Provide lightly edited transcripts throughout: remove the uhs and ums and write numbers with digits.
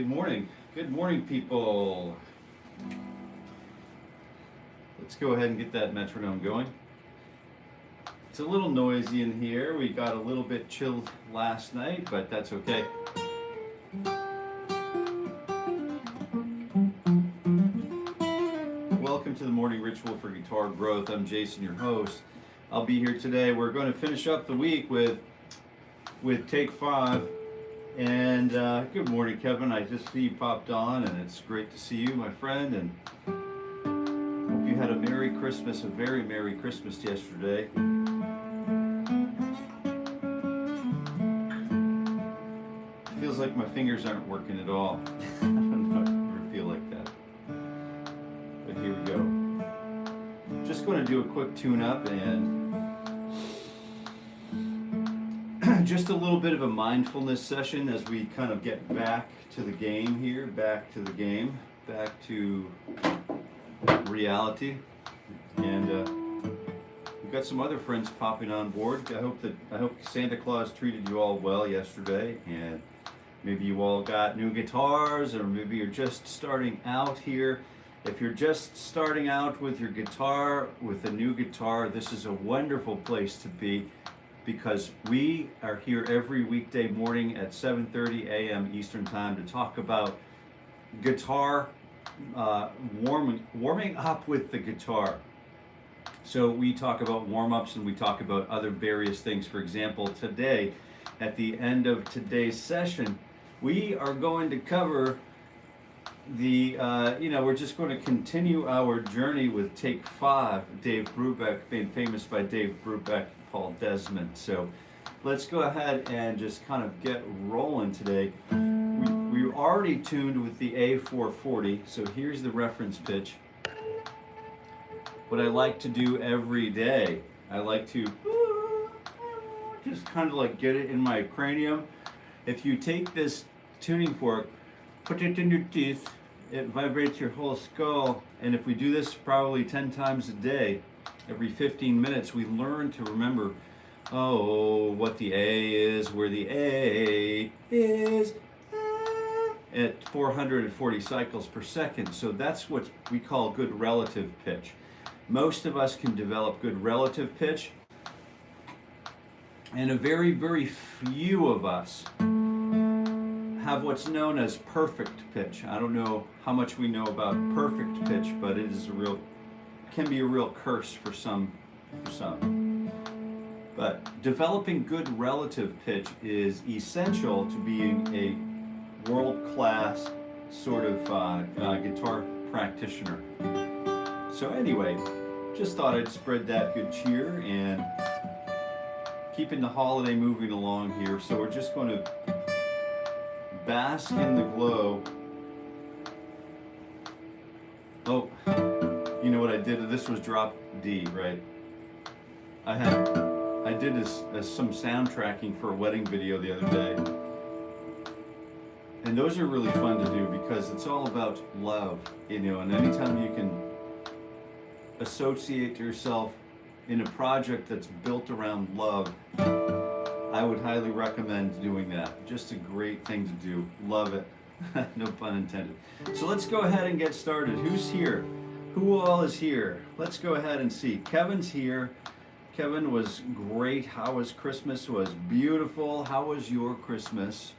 Good morning. Good morning, people. Let's go ahead and get that metronome going. It's a little noisy in here. We got a little bit chilled last night, but that's okay. Welcome to the Morning Ritual for Guitar Growth. I'm Jason, your host. I'll be here today. We're going to finish up the week with take 5. And good morning, Kevin. I just see you popped on, and it's great to see you, my friend. And hope you had a Merry Christmas, a very Merry Christmas yesterday. Feels like my fingers aren't working at all. I don't know if you ever feel like that. But here we go. Just going to do a quick tune-up and just a little bit of a mindfulness session as we kind of get back to the game here, back to reality. And we've got some other friends popping on board. I hope Santa Claus treated you all well yesterday, and maybe you all got new guitars, or maybe you're just starting out here. If you're just starting out with your guitar, with a new guitar, this is a wonderful place to be, because we are here every weekday morning at 7:30 a.m. Eastern Time to talk about guitar, warming up with the guitar. So we talk about warm-ups and we talk about other various things. For example, today, at the end of today's session, we are going to cover the, we're just going to continue our journey with Take 5, Dave Brubeck, made famous by Dave Brubeck, Paul Desmond. So let's go ahead and just kind of get rolling today. We already tuned with the A440, so here's the reference pitch. What I like to do every day, I like to just kind of like get it in my cranium. If you take this tuning fork, put it in your teeth, it vibrates your whole skull, and if we do this probably 10 times a day, every 15 minutes, we learn to remember, what the A is, where the A is, at 440 cycles per second. So that's what we call good relative pitch. Most of us can develop good relative pitch, and a very, very few of us have what's known as perfect pitch. I don't know how much we know about perfect pitch, but it is can be a real curse for some. But developing good relative pitch is essential to being a world-class sort of guitar practitioner. So anyway, just thought I'd spread that good cheer and keeping the holiday moving along here. So we're just going to bask in the glow. Oh, you know what I did? This was drop D, right? I did some sound tracking for a wedding video the other day. And those are really fun to do because it's all about love, and anytime you can associate yourself in a project that's built around love, I would highly recommend doing that. Just a great thing to do. Love it. No pun intended. So let's go ahead and get started. Who's here? Who all is here? Let's go ahead and see. Kevin's here. Kevin was great. How was Christmas? Was beautiful. How was your Christmas?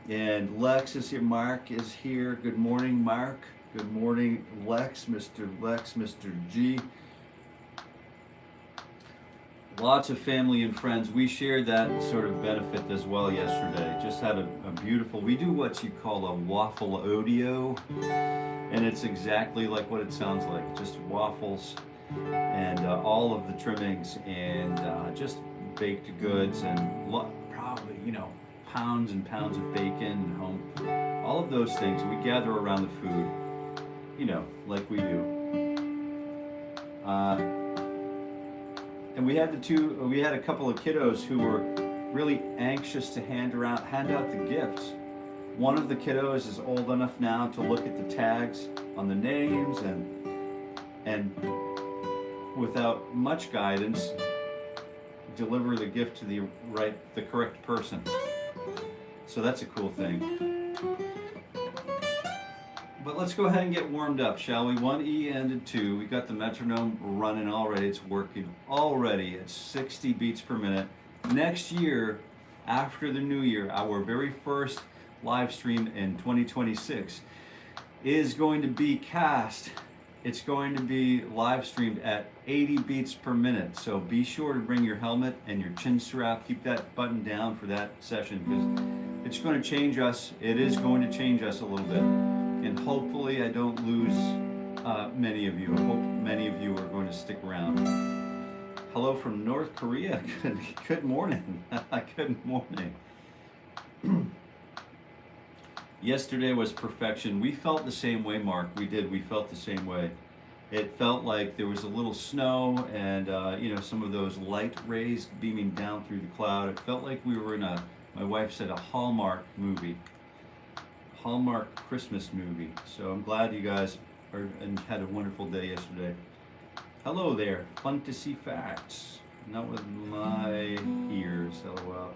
And Lex is here. Mark is here. Good morning, Mark. Good morning, Lex, Mr. G. Lots of family and friends. We shared that sort of benefit as well yesterday. Just had a beautiful, we do what you call a waffle audio, and it's exactly like what it sounds like. Just waffles and all of the trimmings and just baked goods and probably, pounds and pounds of bacon, all of those things. We gather around the food, like we do. And we had a couple of kiddos who were really anxious to hand out the gifts. One of the kiddos is old enough now to look at the tags on the names and without much guidance, deliver the gift to the correct person. So that's a cool thing. But let's go ahead and get warmed up, shall we? 1E and a 2. We got the metronome running already. It's working already at 60 beats per minute. Next year, after the new year, our very first live stream in 2026 is going to be cast. It's going to be live streamed at 80 beats per minute. So be sure to bring your helmet and your chin strap. Keep that button down for that session because it's going to change us. It is going to change us a little bit. And hopefully I don't lose many of you. I hope many of you are going to stick around. Hello from North Korea. Good morning. Good morning. Yesterday was perfection. We felt the same way, Mark. We did. We felt the same way. It felt like there was a little snow and you know, some of those light rays beaming down through the cloud. It felt like we were in my wife said, a Hallmark movie. Hallmark Christmas movie. So I'm glad you guys and had a wonderful day yesterday. Hello there, Fantasy Facts. Not with my ears, LOL.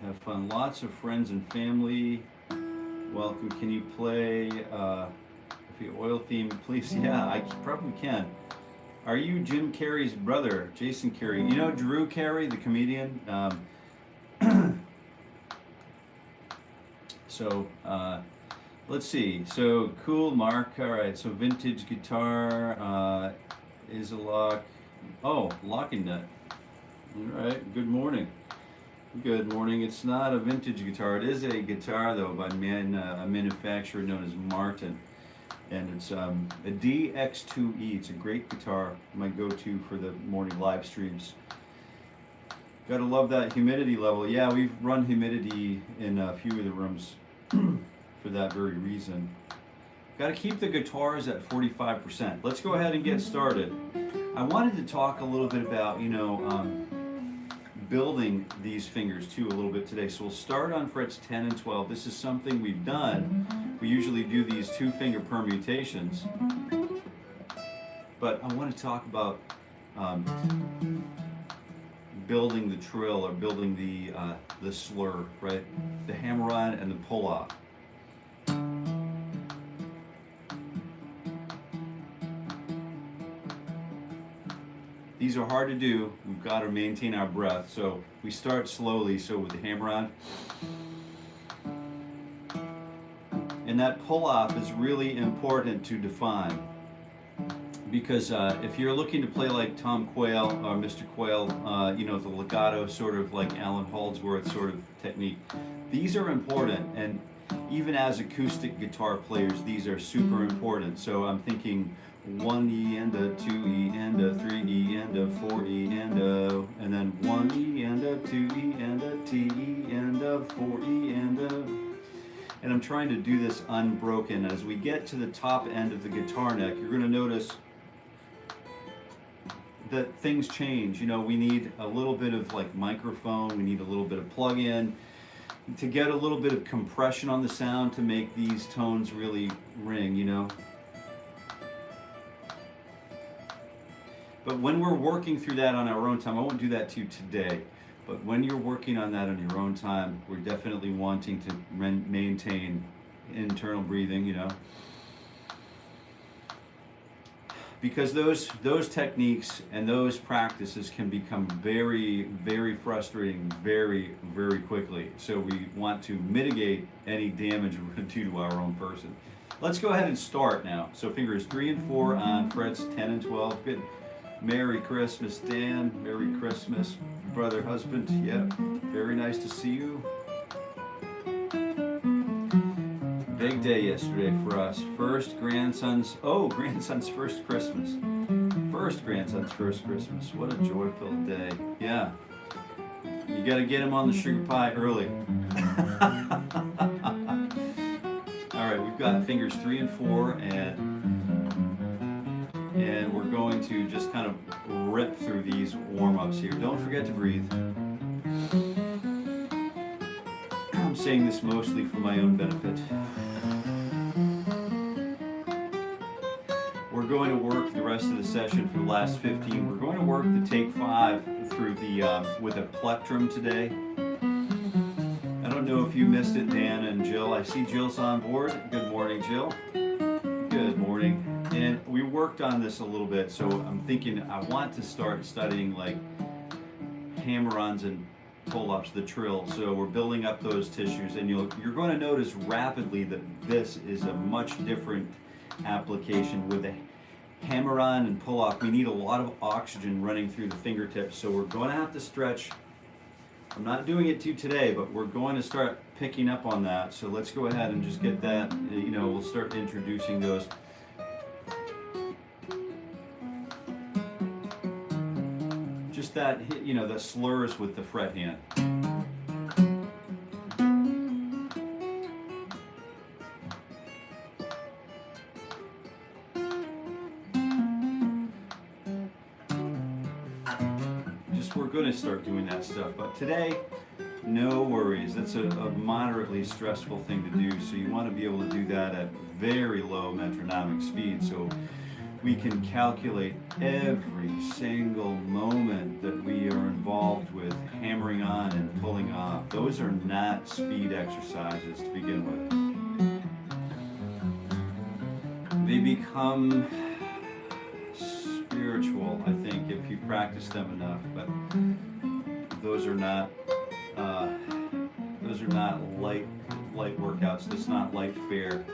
Have fun. Lots of friends and family. Welcome. Can you play the oil theme, please? Yeah, I probably can. Are you Jim Carrey's brother, Jason Carey? You know Drew Carey, the comedian? So, let's see. So, cool, Mark. All right, so vintage guitar is a lock. Oh, locking nut. All right, good morning. Good morning. It's not a vintage guitar. It is a guitar, though, by a manufacturer known as Martin. And it's a DX2E. It's a great guitar. My go-to for the morning live streams. Gotta love that humidity level. Yeah, we've run humidity in a few of the rooms for that very reason. Gotta keep the guitars at 45%. Let's go ahead and get started. I wanted to talk a little bit about, you know, building these fingers too a little bit today. So we'll start on frets 10 and 12. This is something we've done. We usually do these 2-finger permutations. But I want to talk about building the trill or building the slur, right? The hammer-on and the pull-off. These are hard to do. We've got to maintain our breath. So we start slowly. So with the hammer-on. And that pull-off is really important to define. Because if you're looking to play like Tom Quayle or Mr. Quayle, you know, the legato sort of like Alan Holdsworth sort of technique, these are important. And even as acoustic guitar players, these are super important. So I'm thinking 1E and a 2E and a 3E and a 4E and then 1E and a 2E and a TE and a 4E and I'm trying to do this unbroken. As we get to the top end of the guitar neck, you're going to notice that things change. You know, we need a little bit of like microphone, we need a little bit of plug-in to get a little bit of compression on the sound to make these tones really ring, you know. But when we're working through that on our own time, I won't do that to you today, but when you're working on that on your own time, we're definitely wanting to maintain internal breathing, you know. Because those techniques and those practices can become very, very frustrating very, very quickly. So we want to mitigate any damage we're going to do to our own person. Let's go ahead and start now. So fingers 3 and 4 on frets 10 and 12. Good. Merry Christmas, Dan. Merry Christmas, brother, husband. Yeah, very nice to see you. Big day yesterday for us. First grandson's first Christmas. First grandson's first Christmas. What a joy-filled day. Yeah. You got to get him on the sugar pie early. All right, we've got fingers 3 and 4, and we're going to just kind of rip through these warm-ups here. Don't forget to breathe. I'm saying this mostly for my own benefit. We're going to work the rest of the session for the last 15. We're going to work the take 5 through the with a plectrum today. I don't know if you missed it, Dan and Jill. I see Jill's on board. Good morning, Jill. Good morning. And we worked on this a little bit, so I'm thinking I want to start studying like hammer-ons and pull-ups, the trill. So we're building up those tissues, and you're going to notice rapidly that this is a much different application. With a hammer-on and pull-off, we need a lot of oxygen running through the fingertips, so we're going to have to stretch. I'm not doing it to today, but we're going to start picking up on that. So let's go ahead and just get that, you know, we'll start introducing those. Just that, you know, the slurs with the fret hand. We're going to start doing that stuff, but today, no worries. That's a moderately stressful thing to do, so you want to be able to do that at very low metronomic speed, so we can calculate every single moment that we are involved with hammering on and pulling off. Those are not speed exercises to begin with. They become spiritual, I think, if you practice them enough, but those are not light workouts. That's not light fare.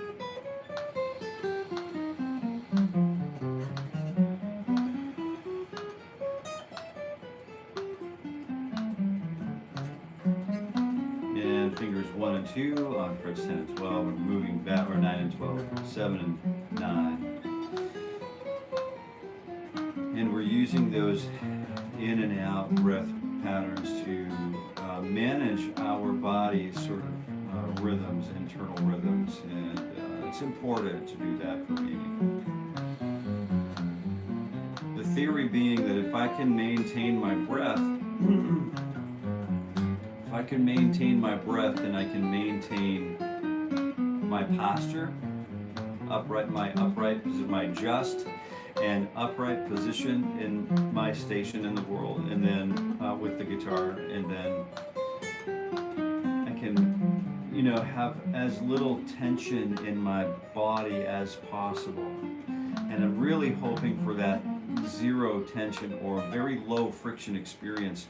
And fingers 1 and 2 on frets 10 and 12. We're moving back, or 9 and 12, 7 and 9. And we're using those in and out breath patterns to manage our body's sort of rhythms, internal rhythms, and it's important to do that for me. The theory being that if I can maintain my breath, then I can maintain my posture, my just and upright position in my station in the world, and then with the guitar, and then I can, you know, have as little tension in my body as possible. And I'm really hoping for that zero tension or very low friction experience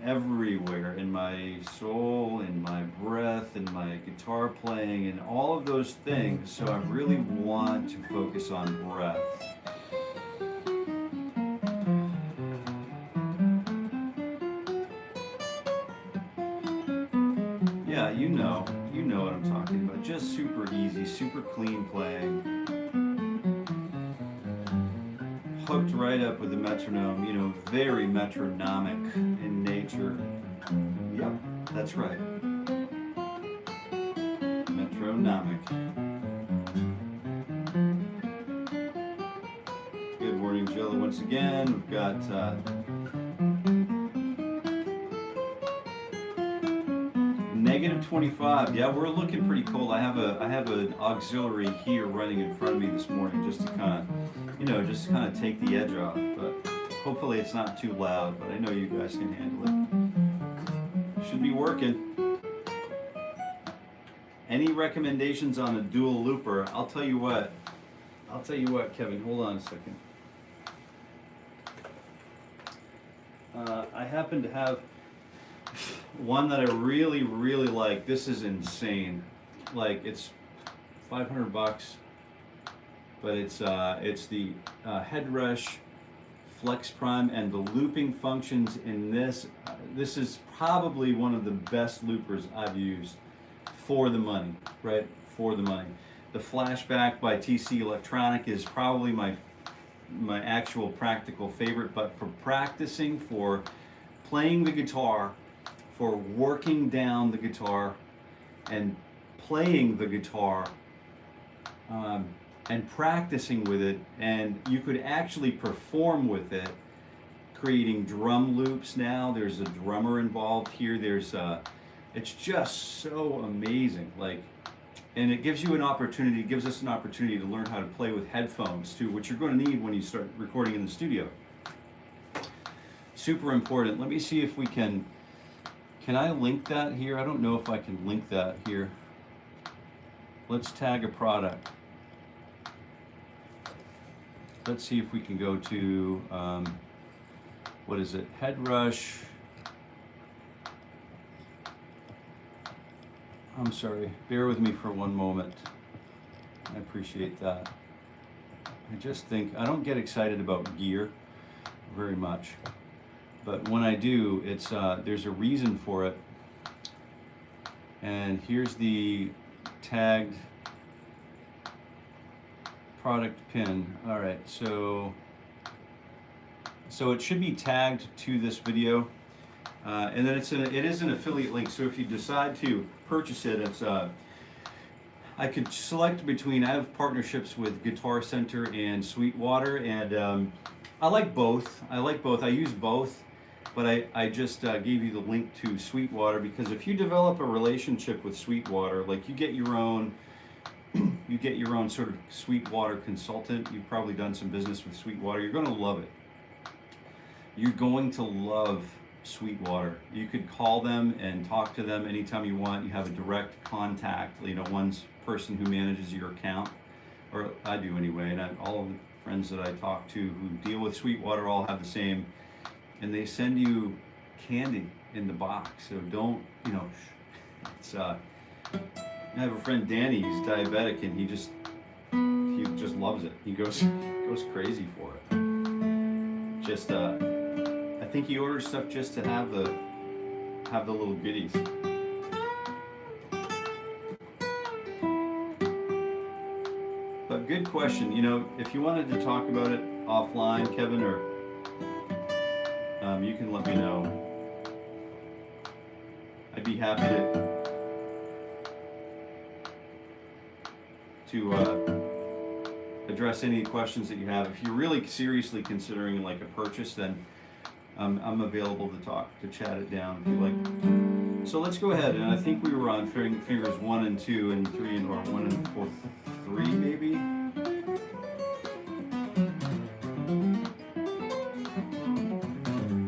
everywhere in my soul, in my breath, in my guitar playing, and all of those things. So I really want to focus on breath. Yeah, you know what I'm talking about. Just super easy, super clean playing. Hooked right up with the metronome, you know, very metronomic in nature. Yep, that's right. Metronomic. Good morning, Jill. Once again, we've got -25. Yeah, we're looking pretty cold. I have an auxiliary here running in front of me this morning just to kind of, you know, just kind of take the edge off. But hopefully it's not too loud. But I know you guys can handle it. Should be working. Any recommendations on a dual looper? I'll tell you what, Kevin. Hold on a second. I happen to have one that I really, really like. This is insane. Like, it's $500, but it's the Headrush Flex Prime, and the looping functions in this. This is probably one of the best loopers I've used for the money, right? For the money. The Flashback by TC Electronic is probably my actual practical favorite, but for practicing, for playing the guitar, for working down the guitar and playing the guitar and practicing with it, and you could actually perform with it, creating drum loops now. There's a drummer involved here. It's just so amazing. Like, and it gives you an opportunity, it gives us an opportunity to learn how to play with headphones too, which you're going to need when you start recording in the studio. Super important. Let me see if we can Can I link that here? I don't know if I can link that here. Let's tag a product. Let's see if we can go to, what is it? Head Rush. I'm sorry, bear with me for one moment. I appreciate that. I just think, I don't get excited about gear very much, but when I do, it's there's a reason for it. And here's the tagged product pin. All right, so it should be tagged to this video, and then it is an affiliate link. So if you decide to purchase it, it's I could select between. I have partnerships with Guitar Center and Sweetwater, and I like both. I use both, but I just gave you the link to Sweetwater because if you develop a relationship with Sweetwater, like you get your own sort of Sweetwater consultant. You've probably done some business with Sweetwater. You're going to love it. You're going to love Sweetwater. You could call them and talk to them anytime you want. You have a direct contact, one person who manages your account, or I do anyway, and all of the friends that I talk to who deal with Sweetwater all have the same, and they send you candy in the box. So don't, it's I have a friend, Danny, he's diabetic, and he just loves it. He goes crazy for it. Just I think he orders stuff just to have the little goodies. But good question. If you wanted to talk about it offline, Kevin, or you can let me know. I'd be happy to address any questions that you have. If you're really seriously considering like a purchase, then I'm available to chat it down if you like. So let's go ahead, and I think we were on fingers 1 and 2 and 3 or 1 and 4, 3 maybe.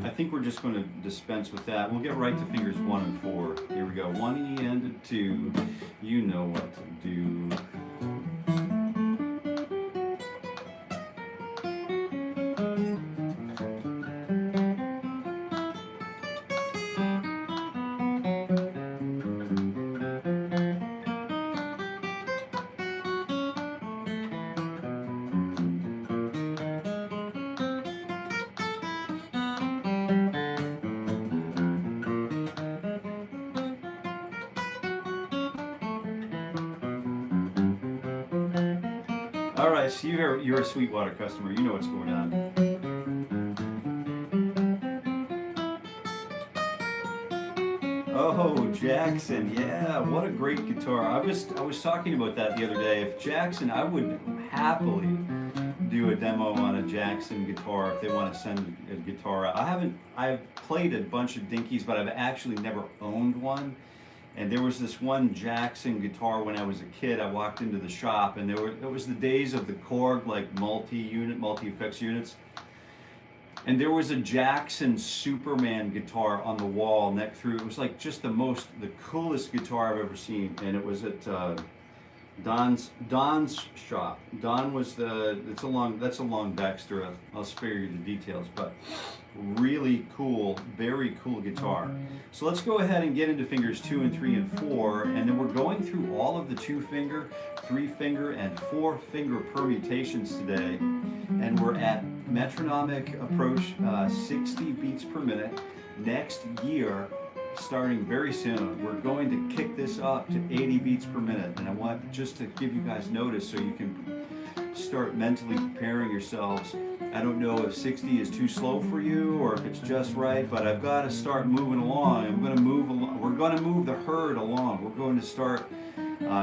I think we're just going to dispense with that. We'll get right to fingers 1 and 4. Here we go. 1 E and 2. You know what to do. All right, so you're a Sweetwater customer. You know what's going on. Oh, Jackson, yeah, what a great guitar. I was talking about that the other day. If Jackson, I would happily do a demo on a Jackson guitar if they want to send a guitar out. I've played a bunch of dinkies, but I've actually never owned one. And there was this one Jackson guitar when I was a kid. I walked into the shop, and it was the days of the Korg, like multi-effects units. And there was a Jackson Superman guitar on the wall next through. It was like just the coolest guitar I've ever seen. And it was at Don's shop. Don was that's along Baxter. I'll spare you the details, but really cool, very cool guitar. So let's go ahead and get into fingers 2 and 3 and 4, and then we're going through all of the 2-finger, 3-finger, and 4-finger permutations today, and we're at metronomic approach 60 beats per minute. Next year, starting very soon, we're going to kick this up to 80 beats per minute, and I want just to give you guys notice so you can start mentally preparing yourselves. I don't know if 60 is too slow for you or if it's just right, but I've got to start moving along. We're going to move the herd along. We're going to start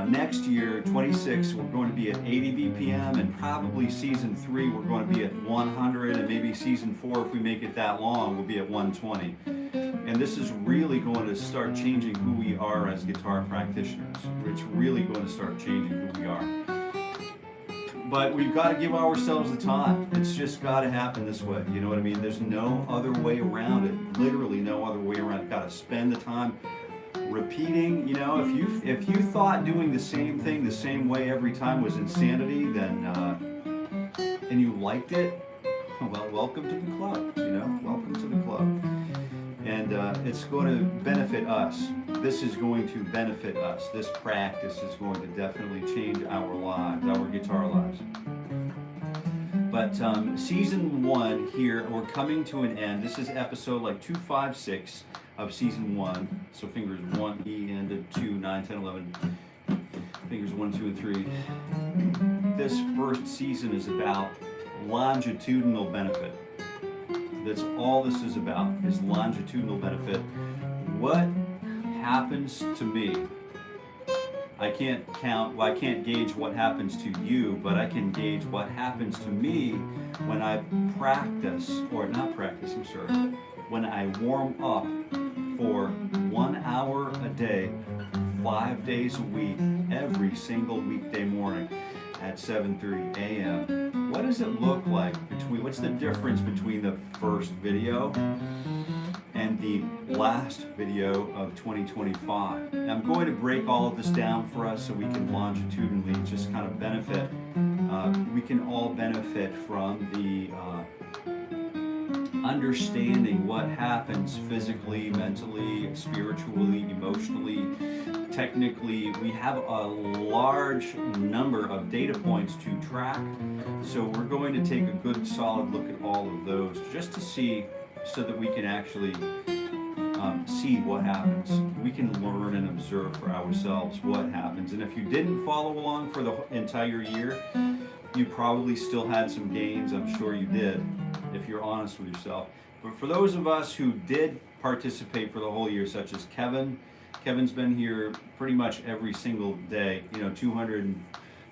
next year, 26, we're going to be at 80 BPM, and probably season 3 we're going to be at 100, and maybe season 4, if we make it that long, we'll be at 120. And this is really going to start changing who we are as guitar practitioners. It's really going to start changing who we are. but we've got to give ourselves the time. It's just got to happen this way. You know what I mean? There's no other way around it. Literally no other way around it. Got to spend the time repeating. You know, if you thought doing the same thing the same way every time was insanity, then and you liked it, well, welcome to the club. You know, welcome to the club. And it's going to benefit us. This is going to benefit us. This practice is going to definitely change our lives, our guitar lives. But season 1 here, we're coming to an end. This is episode like 256 of season 1. So fingers 1, E, and 2, 9, 10, 11. Fingers 1, 2, and 3. This first season is about longitudinal benefit. That's all this is about, is longitudinal benefit. What happens to me? I can't gauge what happens to you, but I can gauge what happens to me when I practice, or not practice, I'm sorry, when I warm up for 1 hour a day, 5 days a week, every single weekday morning at 7:30 a.m. What does it look like what's the difference between the first video and the last video of 2025? Now, I'm going to break all of this down for us so we can longitudinally just kind of benefit. We can all benefit from the understanding what happens physically, mentally, spiritually, emotionally, technically. We have a large number of data points to track, so we're going to take a good solid look at all of those just to see, so that we can actually see what happens. We can learn and observe for ourselves what happens. And if you didn't follow along for the entire year, you probably still had some gains. I'm sure you did, if you're honest with yourself. But for those of us who did participate for the whole year, such as Kevin's been here pretty much every single day, you know, 200,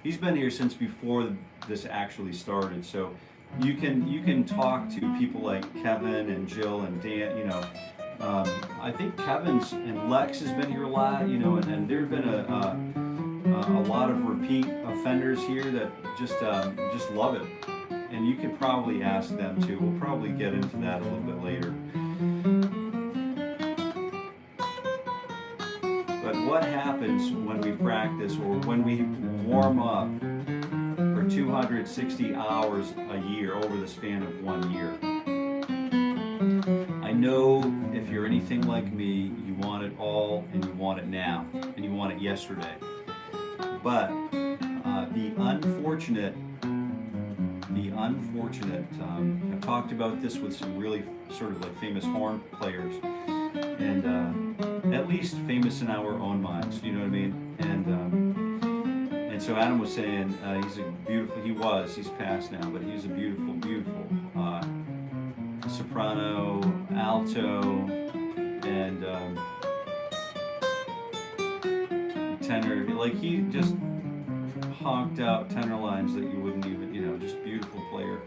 he's been here since before this actually started. So you can talk to people like Kevin and Jill and Dan, you know. I think Kevin's and Lex has been here a lot, you know, and there have been a lot of repeat offenders here that just love it. And you could probably ask them too. We'll probably get into that a little bit later. But what happens when we practice, or when we warm up for 260 hours a year over the span of 1 year? I know if you're anything like me, you want it all, and you want it now, and you want it yesterday. But the unfortunate, I've talked about this with some really sort of like famous horn players, and at least famous in our own minds, you know what I mean? And so Adam was saying he's passed now, but he's a beautiful, beautiful soprano, alto, and tenor. Like, he just honked out tenor lines that you wouldn't even, you know, just beautiful player.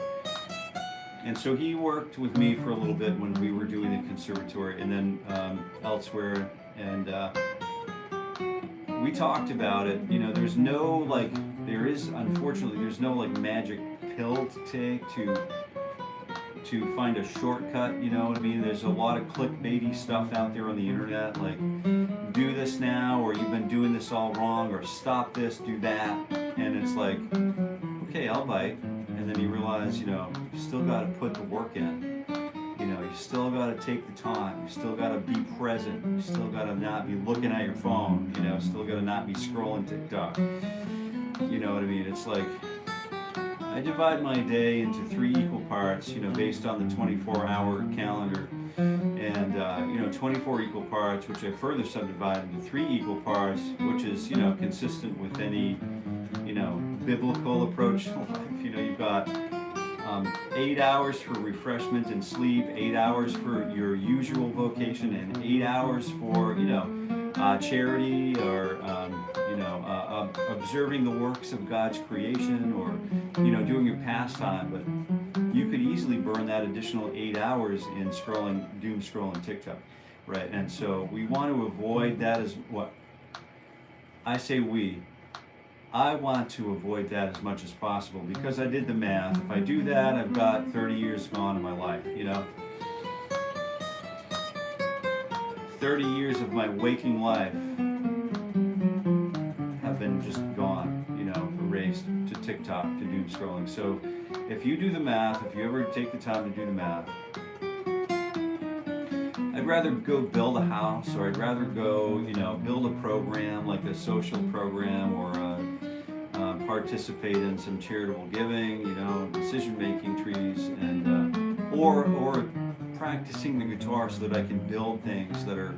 And so he worked with me for a little bit when we were doing the conservatory, and then elsewhere, and we talked about it. You know, unfortunately, there's no like magic pill to take to find a shortcut, you know what I mean? There's a lot of clickbaity stuff out there on the internet, like, do this now, or you've been doing this all wrong, or stop this, do that. And it's like, okay, I'll bite. And then you realize, you know, you still got to put the work in. You know, you still got to take the time. You still got to be present. You still got to not be looking at your phone. You know, still got to not be scrolling TikTok. You know what I mean? It's like, I divide my day into 3 equal parts, you know, based on the 24-hour calendar. And, you know, 24 equal parts, which I further subdivide into 3 equal parts, which is, you know, consistent with any, you know, biblical approach to life. You know, you've got 8 hours for refreshment and sleep, 8 hours for your usual vocation, and 8 hours for, you know, charity, or, you know, observing the works of God's creation, or, you know, doing your pastime. But you could easily burn that additional 8 hours in doom scrolling TikTok, right? And so we want to avoid that. As what I say, I want to avoid that as much as possible because I did the math. If I do that, I've got 30 years gone in my life, 30 years of my waking life have been just gone, erased to TikTok, to doom scrolling. So if you do the math, if you ever take the time to do the math, I'd rather go build a house, or I'd rather go, build a program like a social program, or participate in some charitable giving, decision-making trees, and or practicing the guitar so that I can build things that are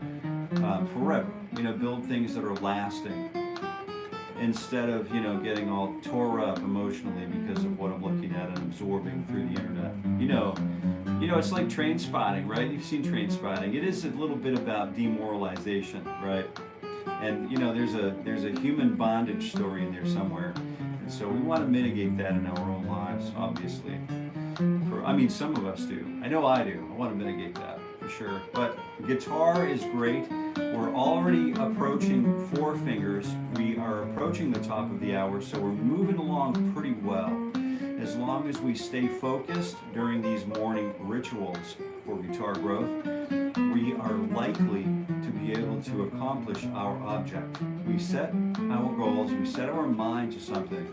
forever, build things that are lasting, instead of, getting all tore up emotionally because of what I'm looking at and absorbing through the internet. It's like train spotting, right? You've seen train spotting. It is a little bit about demoralization, right? And there's a human bondage story in there somewhere. And so we want to mitigate that in our own lives, obviously. Some of us do. I know I do. I want to mitigate that for sure. But guitar is great. We're already approaching 4 fingers. We are approaching the top of the hour, so we're moving along pretty well. As long as we stay focused during these morning rituals for guitar growth, we are likely to be able to accomplish our object. We set our goals, we set our mind to something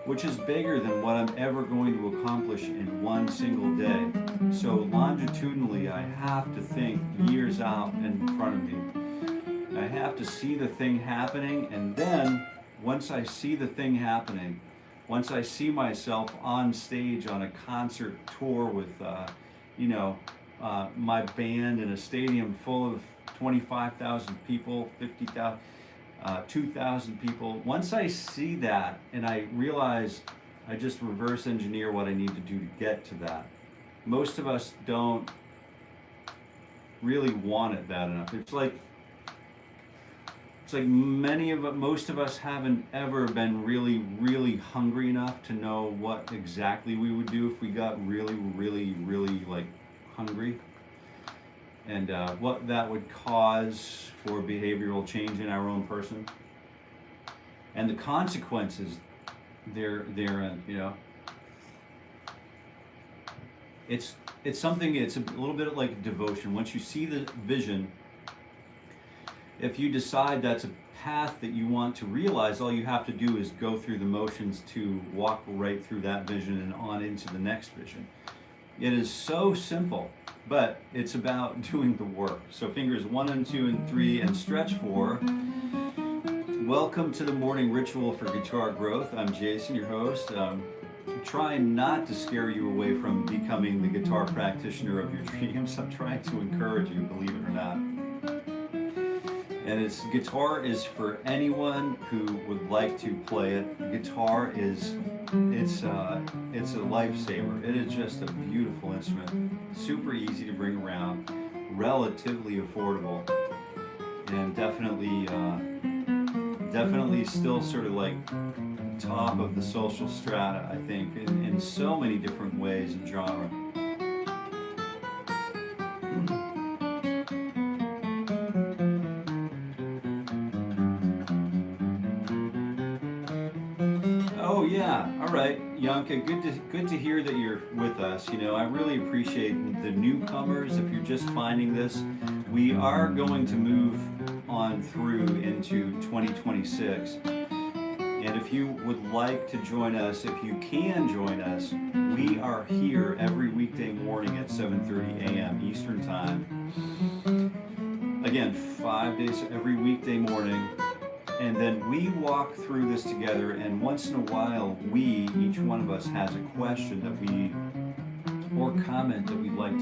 which is bigger than what I'm ever going to accomplish in one single day. So longitudinally, I have to think years out in front of me. I have to see the thing happening, and then once I see the thing happening, once I see myself on stage on a concert tour with, my band in a stadium full of 25,000 people, 50,000, 2,000 people. Once I see that and I realize I just reverse engineer what I need to do to get to that. Most of us don't really want it bad enough. It's like most of us haven't ever been really, really hungry enough to know what exactly we would do if we got really, really, really hungry, and what that would cause for behavioral change in our own person, and the consequences therein. It's something. It's a little bit like devotion. Once you see the vision, if you decide that's a path that you want to realize, all you have to do is go through the motions to walk right through that vision and on into the next vision. It is so simple, but it's about doing the work. So fingers 1 and 2 and 3 and stretch 4. Welcome to the morning ritual for guitar growth. I'm Jason, your host. Trying not to scare you away from becoming the guitar practitioner of your dreams. I'm trying to encourage you, believe it or not. And guitar is for anyone who would like to play it. Guitar it's a lifesaver. It is just a beautiful instrument, super easy to bring around, relatively affordable, and definitely still sort of like top of the social strata, I think, in so many different ways and genre. Oh yeah, all right, Yanka, good to hear that you're with us. I really appreciate the newcomers. If you're just finding this, we are going to move on through into 2026. And if you would like to join us, if you can join us, we are here every weekday morning at 7:30 a.m. Eastern Time. Again, 5 days every weekday morning. And then we walk through this together, and once in a while, each one of us has a question or comment that we'd like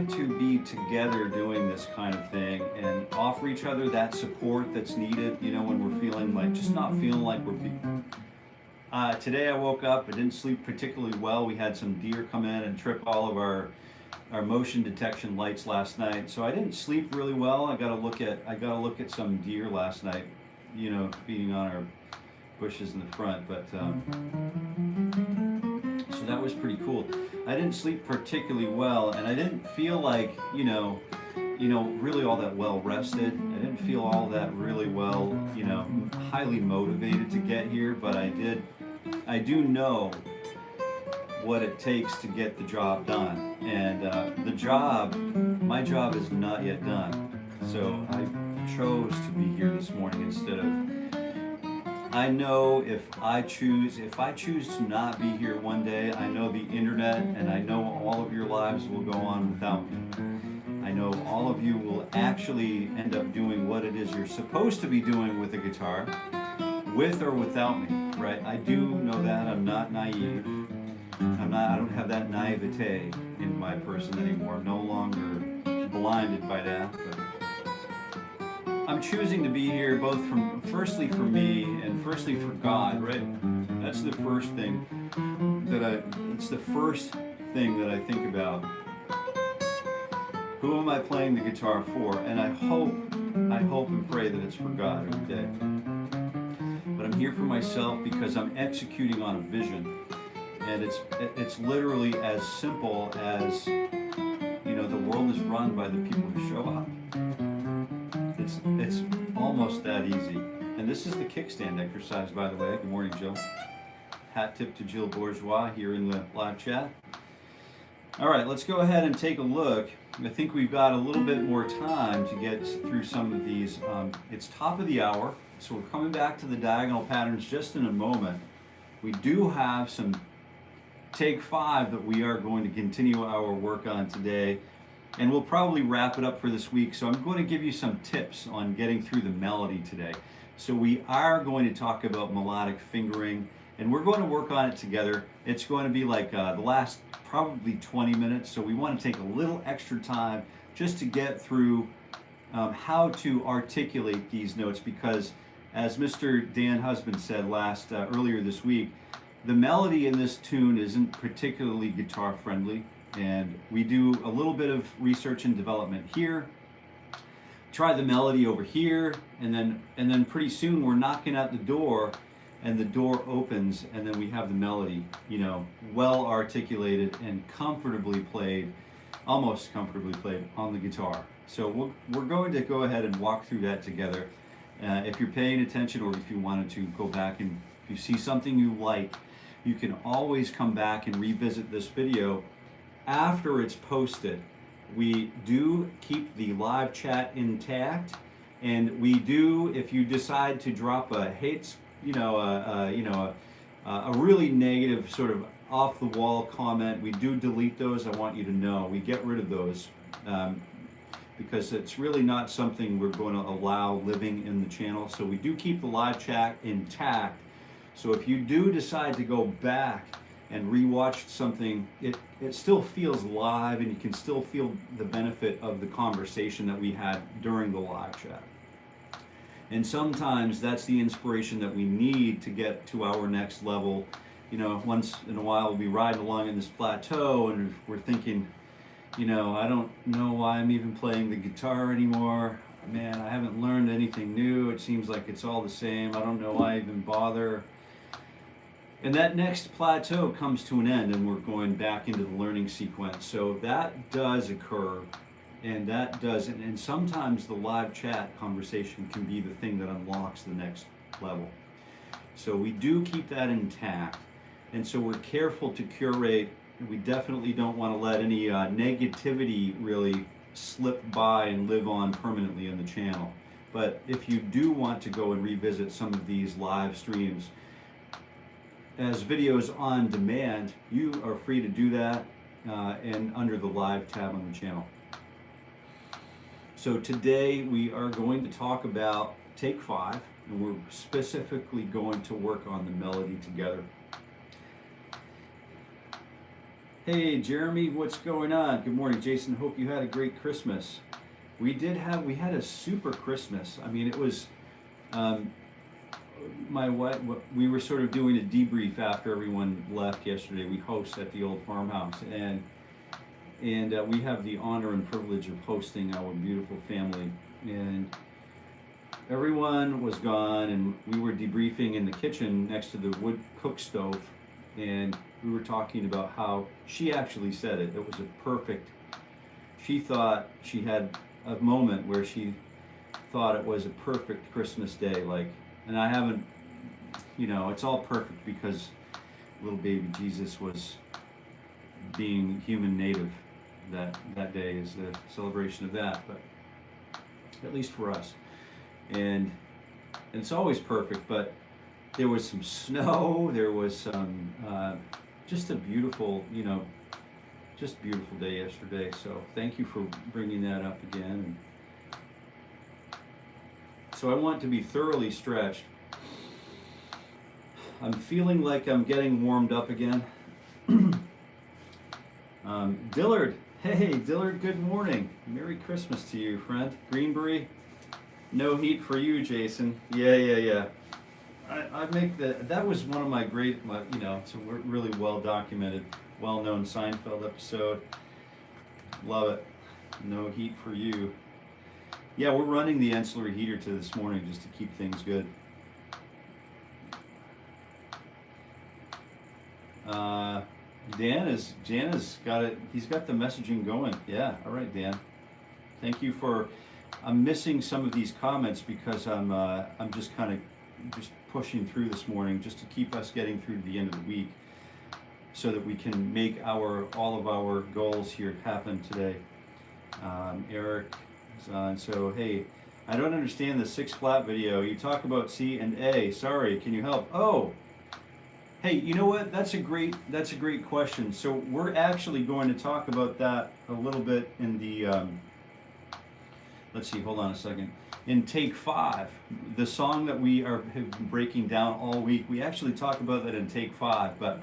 to be together doing this kind of thing and offer each other that support that's needed, when we're feeling not feeling like we're today I woke up, I didn't sleep particularly well. We had some deer come in and trip all of our motion detection lights last night, so I didn't sleep really well. I got to look at some deer last night, feeding on our bushes in the front, but so that was pretty cool. I didn't sleep particularly well, and I didn't feel like really all that well rested. I didn't didn't feel all that really well, highly motivated to get here, but I do know what it takes to get the job done. And my job is not yet done. So I chose to be here this morning instead of, I know if I choose to not be here one day, I know the internet and I know all of your lives will go on without me. I know all of you will actually end up doing what it is you're supposed to be doing with a guitar, with or without me, right? I do know that. I'm not naive. I don't have that naivete in my person anymore. I'm no longer blinded by that. But I'm choosing to be here both firstly for me and firstly for God, right? That's the first thing it's the first thing that I think about. Who am I playing the guitar for? And I hope and pray that it's for God every day. But I'm here for myself because I'm executing on a vision. And it's literally as simple as, the world is run by the people who show up. It's almost that easy. And this is the kickstand exercise, by the way. Good morning, Jill. Hat tip to Jill Bourgeois here in the live chat. All right, let's go ahead and take a look. I think we've got a little bit more time to get through some of these. It's top of the hour, so we're coming back to the diagonal patterns just in a moment. We do have some take 5 that we are going to continue our work on today, and we'll probably wrap it up for this week. So I'm going to give you some tips on getting through the melody today. So we are going to talk about melodic fingering, and we're going to work on it together. It's going to be like the last probably 20 minutes, so we want to take a little extra time just to get through how to articulate these notes, because as Mr. Dan Husband said earlier this week, the melody in this tune isn't particularly guitar friendly, and we do a little bit of research and development here, try the melody over here, and then pretty soon we're knocking at the door, and the door opens, and then we have the melody, well articulated and comfortably played, almost comfortably played on the guitar. So we're going to go ahead and walk through that together. If you're paying attention, or if you wanted to go back and if you see something you like, you can always come back and revisit this video after it's posted. We do keep the live chat intact, and we do, if you decide to drop a hate, a really negative sort of off the wall comment, we do delete those. I want you to know we get rid of those because it's really not something we're going to allow living in the channel. So we do keep the live chat intact. So if you do decide to go back and rewatch something, it still feels live, and you can still feel the benefit of the conversation that we had during the live chat. And sometimes that's the inspiration that we need to get to our next level. Once in a while we'll be riding along in this plateau and we're thinking, I don't know why I'm even playing the guitar anymore. Man, I haven't learned anything new. It seems like it's all the same. I don't know why I even bother. And that next plateau comes to an end, and we're going back into the learning sequence. So that does occur, and and sometimes the live chat conversation can be the thing that unlocks the next level. So we do keep that intact, and so we're careful to curate. We definitely don't want to let any negativity really slip by and live on permanently in the channel. But if you do want to go and revisit some of these live streams as videos on demand, you are free to do that and under the live tab on the channel. So today we are going to talk about take 5, and we're specifically going to work on the melody together. Hey Jeremy, what's going on? Good morning, Jason. Hope you had a great Christmas. We had a super Christmas. I mean, it was my wife, we were sort of doing a debrief after everyone left yesterday. We host at the old farmhouse, and we have the honor and privilege of hosting our beautiful family. And everyone was gone, and we were debriefing in the kitchen next to the wood cook stove, and we were talking about how she actually said it. It was a perfect. She thought she had a moment where she thought it was a perfect Christmas day. Like, and I haven't, you know, it's all perfect because little baby Jesus was being human native. That day is the celebration of that, but at least for us. And it's always perfect, but there was some snow, there was some, just a beautiful, you know, just beautiful day yesterday. So thank you for bringing that up again. And so I want to be thoroughly stretched. I'm feeling like I'm getting warmed up again. Dillard, hey Dillard, good morning. Merry Christmas to you, friend. Greenberry, no heat for you, Jason. Yeah. I make that was one of my great, you know, it's a really well documented, well known Seinfeld episode. Love it. No heat for you. Yeah, we're running the ancillary heater to this morning just to keep things good. Jan has got it. He's got the messaging going. Yeah. All right, Dan. Thank you for. I'm missing some of these comments because I'm just kind of just pushing through this morning just to keep us getting through to the end of the week, so that we can make all of our goals here happen today. Eric is on. So hey, I don't understand the 6 flat video. You talk about C and A. Sorry, can you help? Oh. Hey, you know what? That's a great question. So we're actually going to talk about that a little bit in the, let's see, hold on a second. In take 5, the song that we have been breaking down all week, we actually talk about that in take 5, but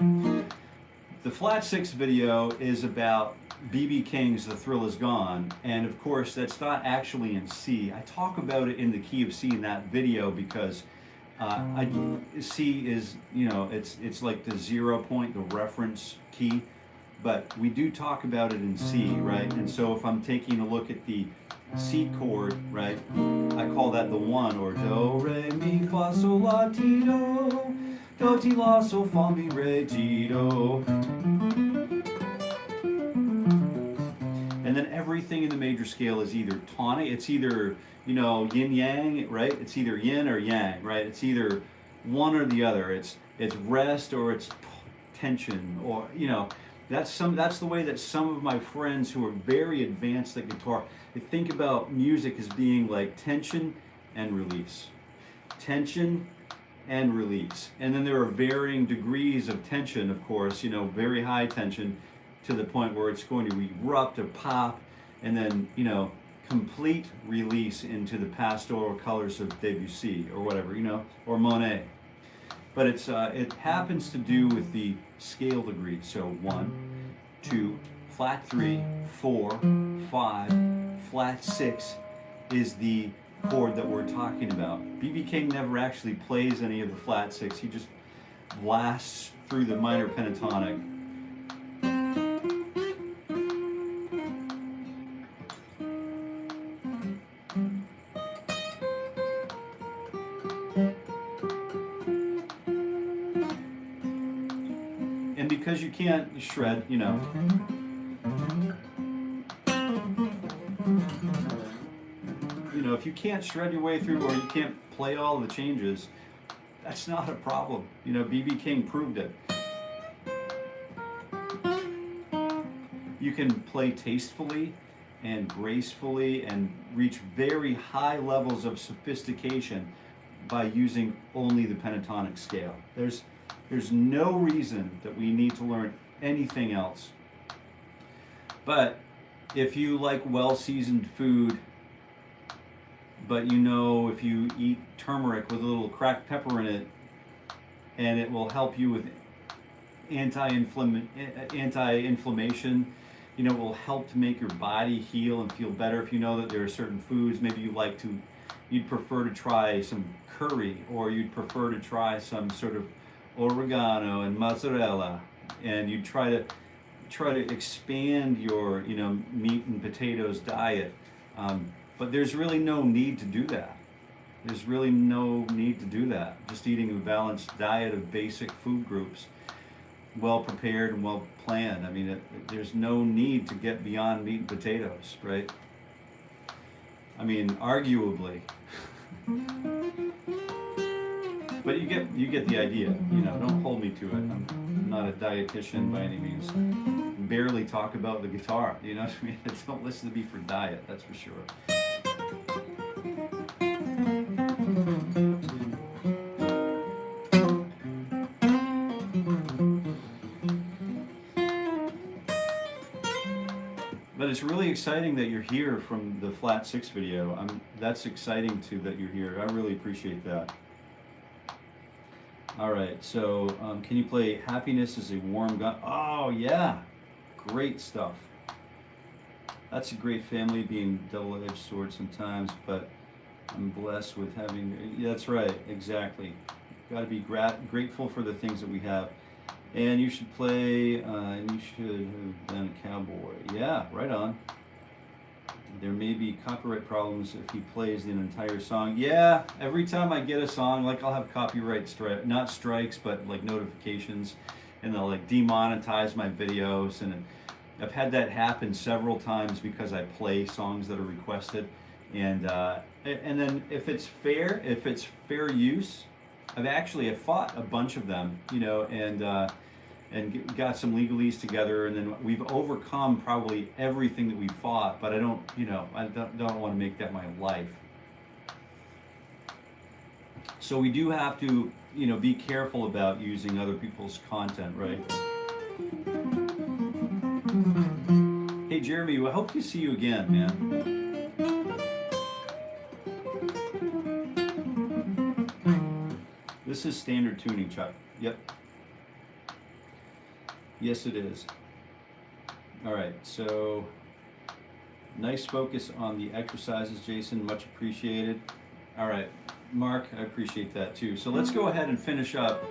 the flat 6 video is about B.B. King's The Thrill Is Gone, and of course that's not actually in C. I talk about it in the key of C in that video because C is, you know, it's like the 0 point, the reference key, but we do talk about it in C, right? And so if I'm taking a look at the C chord, right, I call that the 1, or do, re, mi, fa, sol, la, ti, do, ti, la, sol, fa, mi, re, ti, do. And then everything in the major scale is either tonic, it's either, you know, yin yang, right? It's either yin or yang, right? It's either one or the other. It's rest or it's tension, or, you know, that's the way that some of my friends who are very advanced at guitar, they think about music as being like tension and release. Tension and release. And then there are varying degrees of tension, of course, you know, very high tension to the point where it's going to erupt or pop, and then, you know, complete release into the pastoral colors of Debussy or whatever, you know, or Monet. But it's it happens to do with the scale degree. So 1, 2, flat 3, 4, 5, flat 6 is the chord that we're talking about. B.B. King never actually plays any of the flat 6. He just blasts through the minor pentatonic. And because you can't shred, you know, if you can't shred your way through, or you can't play all the changes, that's not a problem. You know, B.B. King proved it. You can play tastefully and gracefully and reach very high levels of sophistication by using only the pentatonic scale. There's no reason that we need to learn anything else. But if you like well-seasoned food, but you know, if you eat turmeric with a little cracked pepper in it, and it will help you with anti-inflammation, you know, it will help to make your body heal and feel better. If you know that there are certain foods, maybe you'd prefer to try some curry, or you'd prefer to try some sort of oregano and mozzarella, and you try to expand your, you know, meat and potatoes diet. But there's really no need to do that. There's really no need to do that. Just eating a balanced diet of basic food groups, well prepared and well planned. I mean, there's no need to get beyond meat and potatoes, right? I mean, arguably. But you get the idea. You know, don't hold me to it. I'm not a dietitian by any means. Barely talk about the guitar. You know what I mean? Don't listen to me for diet. That's for sure. But it's really exciting that you're here from the flat 6 video. That's exciting too that you're here. I really appreciate that. All right, so can you play Happiness is a Warm Gun? Oh yeah, great stuff. That's a great family, being double-edged sword sometimes, but I'm blessed with having, yeah, that's right, exactly. Got to be grateful for the things that we have. And you should play, and you should have been a cowboy. Yeah, right on. There may be copyright problems if he plays the entire song. Yeah, every time I get a song, like I'll have copyright not strikes, but like notifications, and they'll like demonetize my videos. And I've had that happen several times because I play songs that are requested. And then if it's fair use, I've fought a bunch of them, you know, and got some legalese together, and then we've overcome probably everything that we fought, but I don't want to make that my life. So we do have to, you know, be careful about using other people's content, right? Hey Jeremy, I hope to see you again, man. This is standard tuning, Chuck. Yep. Yes, it is. All right, so nice focus on the exercises, Jason. Much appreciated. All right, Mark, I appreciate that too. So let's go ahead and finish up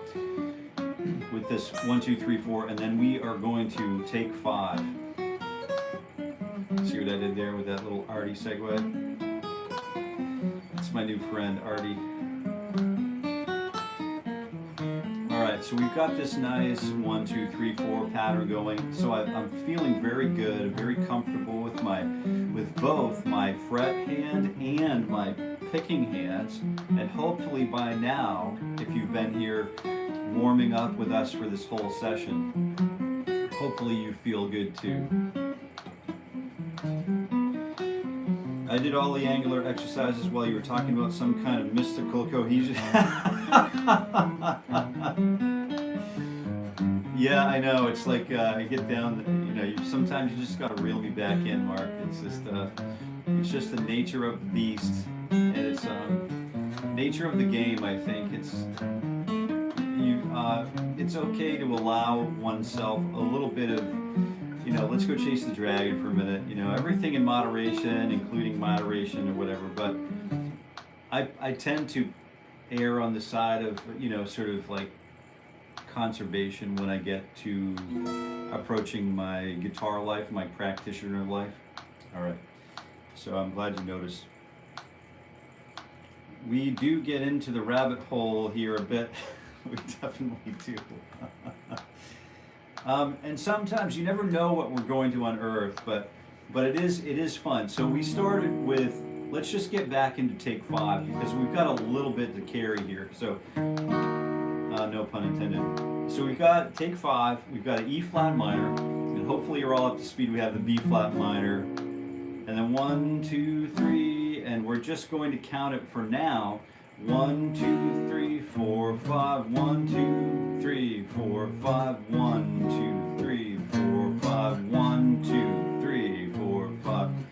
with this 1, 2, 3, 4, and then we are going to take 5. See what I did there with that little Artie segue? That's my new friend, Artie. Alright, so we've got this nice 1, 2, 3, 4 pattern going. So I'm feeling very good, very comfortable with both my fret hand and my picking hands. And hopefully by now, if you've been here warming up with us for this whole session, hopefully you feel good too. I did all the angular exercises while you were talking about some kind of mystical cohesion. Yeah, I know. It's like I get down. You know, sometimes you just gotta reel me back in, Mark. It's just the nature of the beast, and it's nature of the game. I think it's okay to allow oneself a little bit of, you know, let's go chase the dragon for a minute. You know, everything in moderation, including moderation or whatever. But I tend to err on the side of, you know, sort of like conservation when I get to approaching my guitar life, my practitioner life. All right, so I'm glad you noticed. We do get into the rabbit hole here a bit. We definitely do. And sometimes you never know what we're going to unearth, but it is fun. So we started with, let's just get back into take 5 because we've got a little bit to carry here. So no pun intended. So we've got take 5, we've got an E flat minor, and hopefully you're all up to speed. We have the B flat minor, and then 1, 2, 3, and we're just going to count it for now. 1, 2, 3, 4, 5. 1, 2, 3, 4, 5. 1, 2, 3, 4, 5. 1, 2, 3, 4, 5.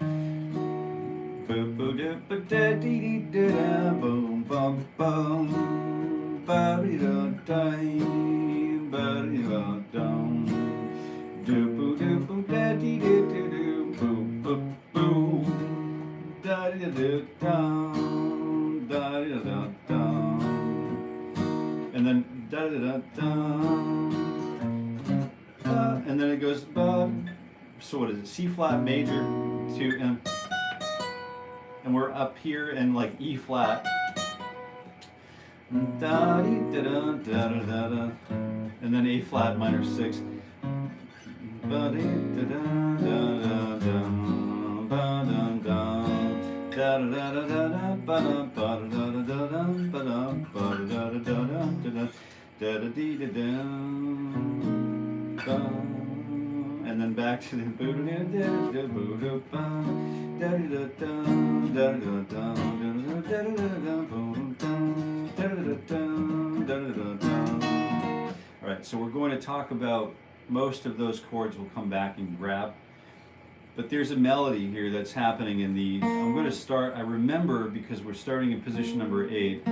Boom, boom, da da dee da da, boom, bum, bum, ba dee da da, ba dee da da, do boo do boo da dee da da do, boom, boom, boom, da dee da da. Da, da, da, da. And then da da da da, and then it goes so what is it? C flat major to M, and we're up here in like E flat. Da dee da da da da da, and then A flat minor 6. Ba dee da da da da da, ba da da. And then back to the all right, so we're going to talk about most of those chords will come back and grab. But there's a melody here that's happening in the, I'm going to start, I remember because we're starting in position number 8.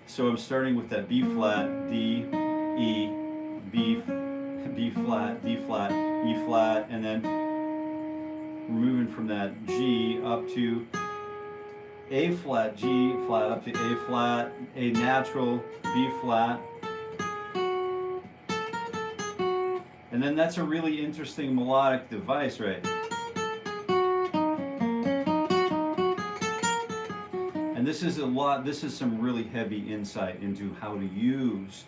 So I'm starting with that B flat, D, E, B flat, D flat, E flat, and then we're moving from that G up to A flat, G flat, up to A flat, A natural, B flat. And then that's a really interesting melodic device, right? And this is some really heavy insight into how to use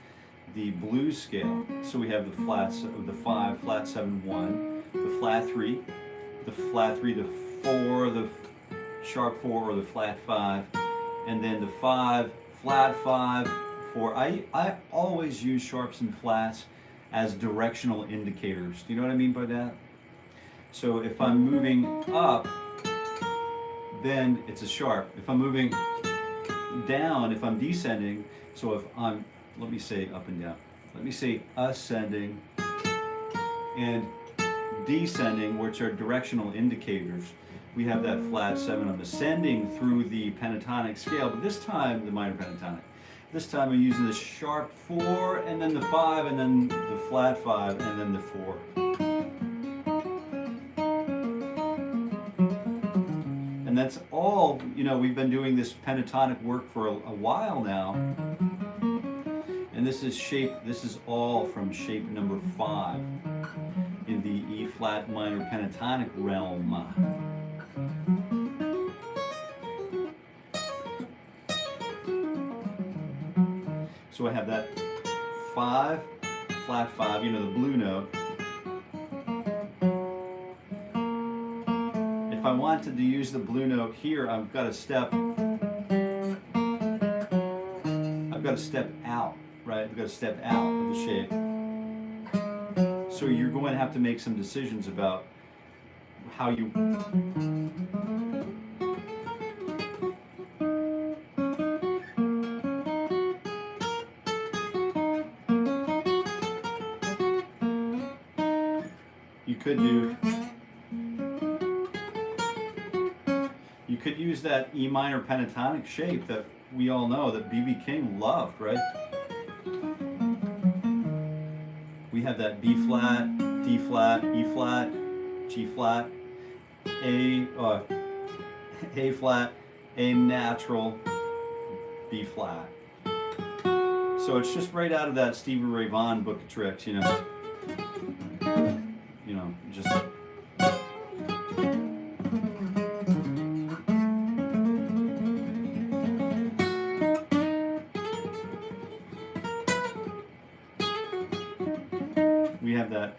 the blues scale. So we have the flats of the 5, flat 7, 1, the flat 3, the flat 3, the 4, the sharp 4 or the flat 5, and then the 5, flat 5, 4. I always use sharps and flats as directional indicators. Do you know what I mean by that? So if I'm moving up, then it's a sharp. If I'm moving down, if I'm descending, so if I'm, let me say up and down. Let me say ascending and descending, which are directional indicators. We have that flat 7. I'm ascending through the pentatonic scale, but this time the minor pentatonic. This time I'm using the sharp 4, and then the 5, and then the flat 5, and then the 4. And that's all, you know, we've been doing this pentatonic work for a while now. And this is all from shape number 5 in the E flat minor pentatonic realm. So I have that 5, flat 5, you know, the blue note. If I wanted to use the blue note here, I've got to step out, right? I've got to step out of the shape. So you're going to have to make some decisions about how you... You could use that E minor pentatonic shape that we all know that B.B. King loved, right? We have that B flat, D flat, E flat, G flat, A flat, A natural, B flat. So it's just right out of that Stevie Ray Vaughan book of tricks, you know. Just we have that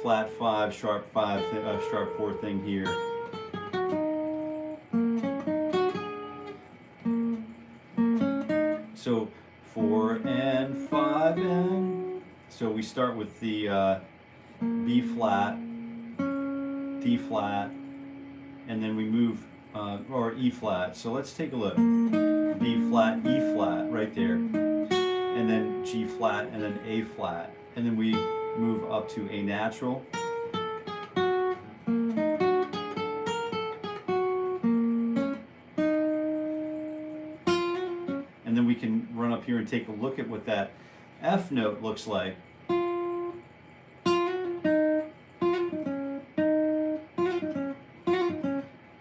flat 5, sharp 5, sharp 4 thing here. So 4 and 5 and so we start with the B flat, D flat, and then we move, or E flat. So let's take a look. B flat, E flat, right there. And then G flat, and then A flat. And then we move up to A natural. And then we can run up here and take a look at what that F note looks like.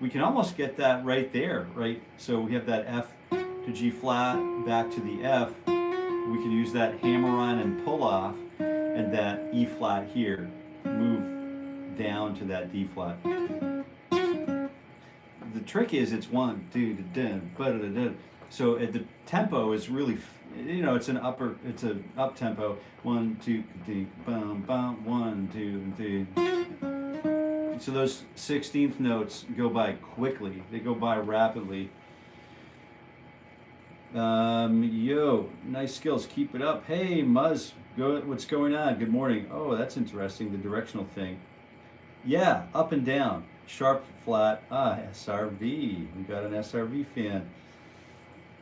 We can almost get that right there, right? So we have that F to G flat, back to the F. We can use that hammer on and pull off, and that E flat here, move down to that D flat. The trick is it's 1, 2, da, da, da, da, So the tempo is really, it's an up tempo. 1, 2, 3, bum, bum, 1, 2, 3. So those 16th notes go by quickly. They go by rapidly. Yo, nice skills. Keep it up. Hey, Muzz, what's going on? Good morning. Oh, that's interesting. The directional thing. Yeah, up and down. Sharp, flat. Ah, SRV. We got an SRV fan.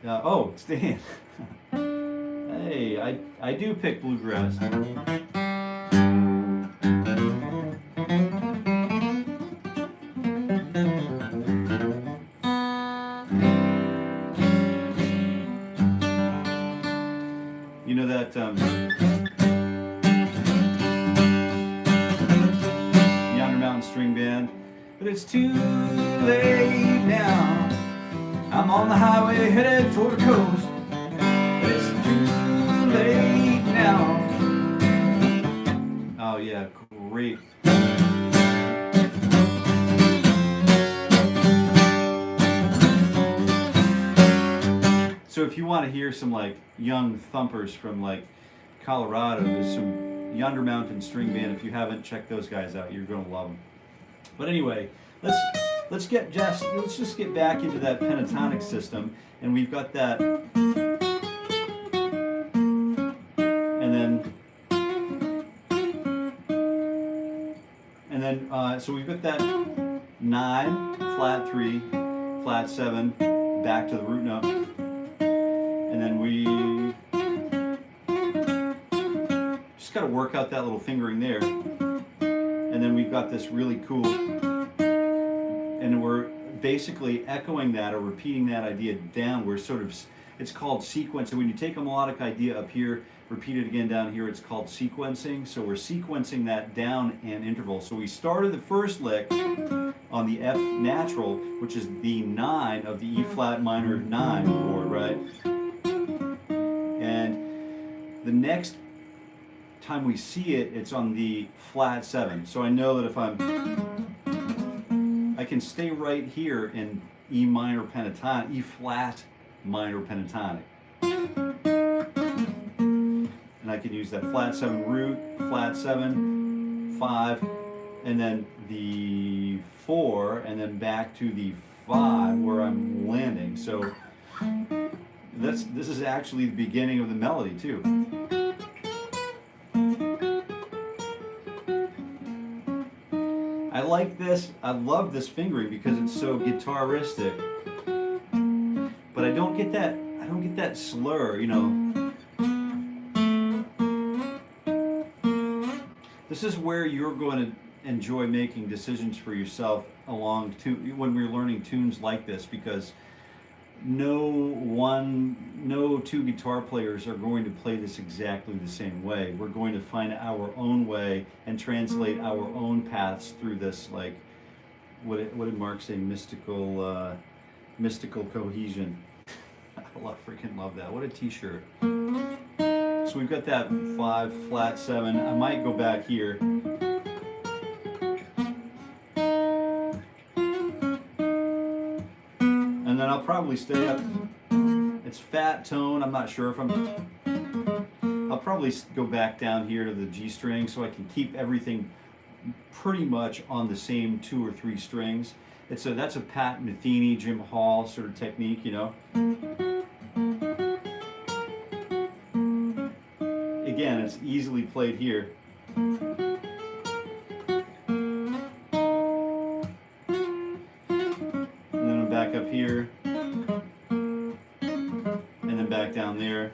Oh, Stan. Hey, I do pick bluegrass. You know that Yonder Mountain String Band? But it's too late now. I'm on the highway headed for the coast. It's too late now. Oh yeah, great. So if you want to hear some like young thumpers from like Colorado, there's some Yonder Mountain String Band. If you haven't checked those guys out, you're gonna love them. But anyway, let's just get back into that pentatonic system, and we've got that, so we've got that 9, flat 3, flat 7, back to the root note, and then we just got to work out that little fingering there, and then we've got this really cool, and we're basically echoing that or repeating that idea down. We're sort of, it's called sequencing. So when you take a melodic idea up here, repeat it again down here, it's called sequencing. So we're sequencing that down in interval. So we started the first lick on the F natural, which is the 9 of the E flat minor 9 chord, right? And the next time we see it, it's on the flat 7. So I know that if I can stay right here in E minor pentatonic, E flat minor pentatonic. And I can use that flat 7 root, flat 7, 5, and then the 4, and then back to the 5 where I'm landing. So this is actually the beginning of the melody too. I like this. I love this fingering because it's so guitaristic. But I don't get that slur, you know. This is where you're going to enjoy making decisions for yourself when we're learning tunes like this, because no two guitar players are going to play this exactly the same way. We're going to find our own way and translate our own paths through this, like, what did Mark say? Mystical cohesion. I freaking love that. What a t-shirt. So we've got that 5, flat 7. I might go back here. And then I'll probably stay up. It's fat tone. I'm not sure if I'll probably go back down here to the G string so I can keep everything pretty much on the same 2 or 3 strings. That's a Pat Metheny, Jim Hall sort of technique, you know. Again, it's easily played here. And then I'm back up here. And then back down there.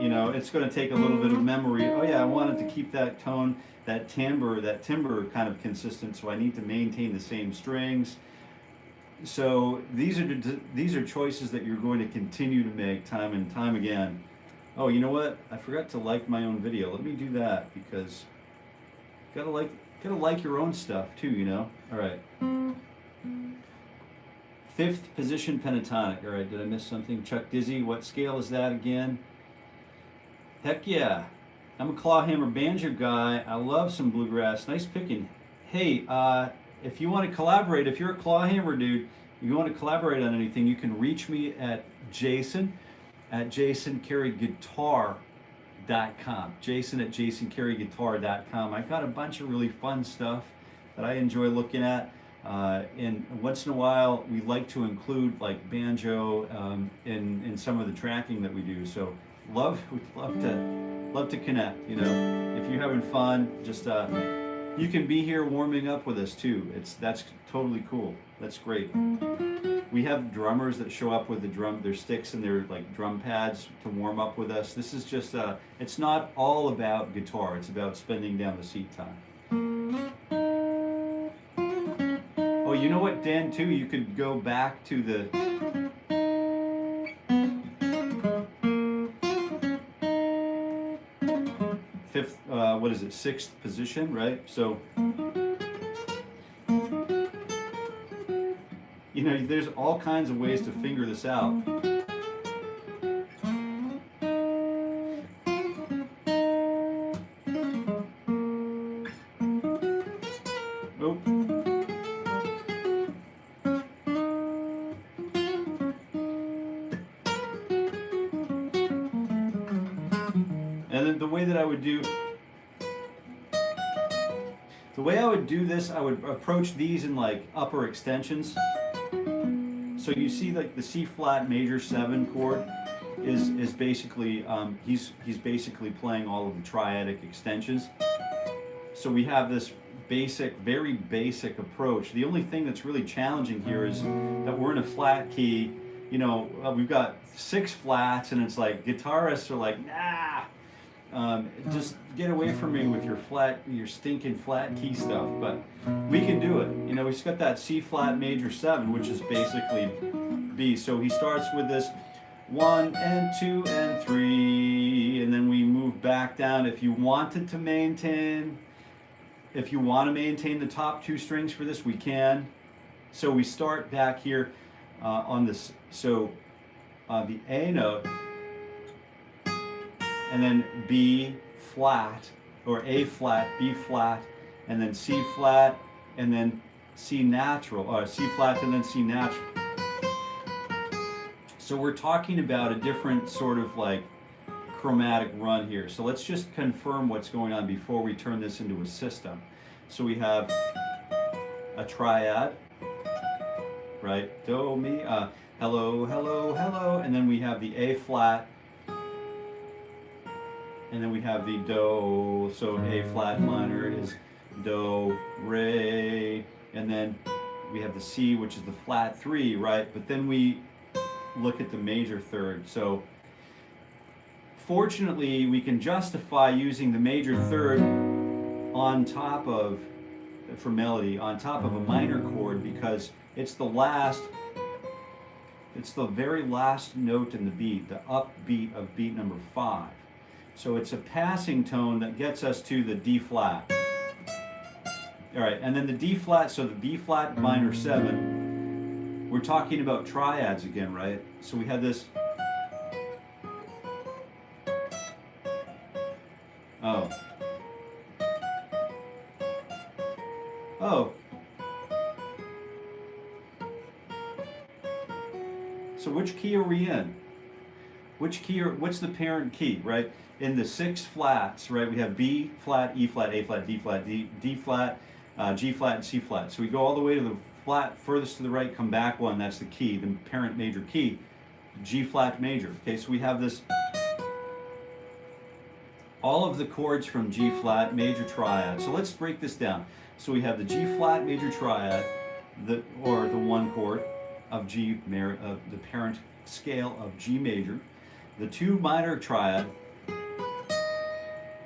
You know, it's going to take a little bit of memory. Oh yeah, I wanted to keep that tone, that timbre kind of consistent, so I need to maintain the same strings. So these are choices that you're going to continue to make time and time again. Oh, you know what? I forgot to like my own video. Let me do that, because gotta like your own stuff too, you know. All right. 5th position pentatonic. All right. Did I miss something? Chuck Dizzy. What scale is that again? Heck yeah. I'm a clawhammer banjo guy. I love some bluegrass. Nice picking. Hey, if you want to collaborate, if you're a clawhammer dude, you want to collaborate on anything, you can reach me at Jason at jasoncareyguitar.com. Jason at jasoncareyguitar.com. I got a bunch of really fun stuff that I enjoy looking at. And once in a while, we like to include like banjo in some of the tracking that we do. So we'd love to connect. You know, if you're having fun, just you can be here warming up with us too. That's totally cool. That's great. We have drummers that show up with their sticks and their like drum pads to warm up with us. This is just it's not all about guitar. It's about spending down the seat time. Oh, you know what, Dan, too? You could go back to the fifth, what is it, sixth position, right? So, you know, there's all kinds of ways to figure this out. Oh. And then the way I would do this, I would approach these in like upper extensions. So you see like the C flat major 7 chord is basically, he's basically playing all of the triadic extensions. So we have this basic, very basic approach. The only thing that's really challenging here is that we're in a flat key. You know, we've got 6 flats and it's like guitarists are like, nah. Just get away from me with your stinking flat key stuff. But we can do it. You know, he's got that C flat major 7, which is basically B. So he starts with this 1 and 2 and 3, and then we move back down. If you want to maintain the top 2 strings for this, we can. So we start back here on this. So the A note. And then B flat, or A flat, B flat, and then C flat, and then C natural, or C flat and then C natural. So we're talking about a different sort of like chromatic run here. So let's just confirm what's going on before we turn this into a system. So we have a triad, right? Do, mi, hello, hello, hello, and then we have the A flat, and then we have the do, so A flat minor is do, re, and then we have the C, which is the flat 3, right? But then we look at the major 3rd. So fortunately, we can justify using the major 3rd on top of, for melody, on top of a minor chord because it's the very last note in the beat, the upbeat of beat number 5. So it's a passing tone that gets us to the D flat. All right, and then the D flat, so the B flat minor 7, we're talking about triads again, right? So we have this. Oh. Oh. So which key are we in? Which key what's the parent key, right? In the 6 flats, right, we have B flat, E flat, A flat, D flat, D flat, G flat, and C flat. So we go all the way to the flat furthest to the right, come back 1, that's the key, the parent major key, G flat major. Okay, so we have this, all of the chords from G flat major triad. So let's break this down. So we have the G flat major triad, or the 1 chord of the parent scale of G major, the 2 minor triad,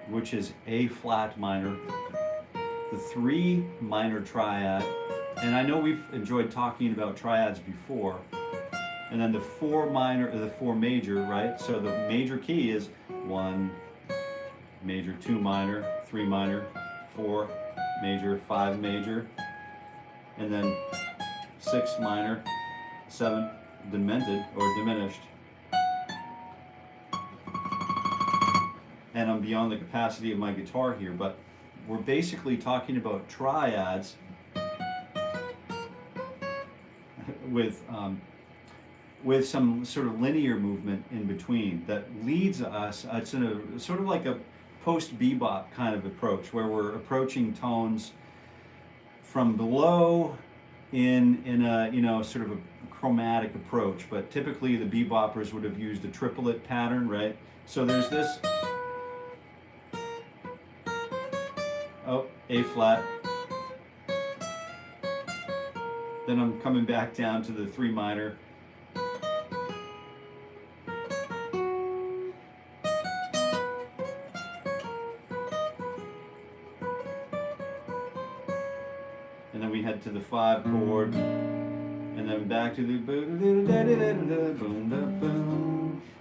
which is A flat minor, the 3 minor triad, and I know we've enjoyed talking about triads before, and then the 4 minor, the 4 major, right? So the major key is 1 major, 2 minor, 3 minor, 4 major, 5 major, and then 6 minor, 7 demented or diminished. And I'm beyond the capacity of my guitar here, but we're basically talking about triads with some sort of linear movement in between that leads us. It's in a sort of like a post bebop kind of approach where we're approaching tones from below in a, you know, sort of a chromatic approach. But typically the beboppers would have used a triplet pattern, right? So there's this, oh, A flat. Then I'm coming back down to the 3 minor. And then we head to the 5 chord, and then back to the boom.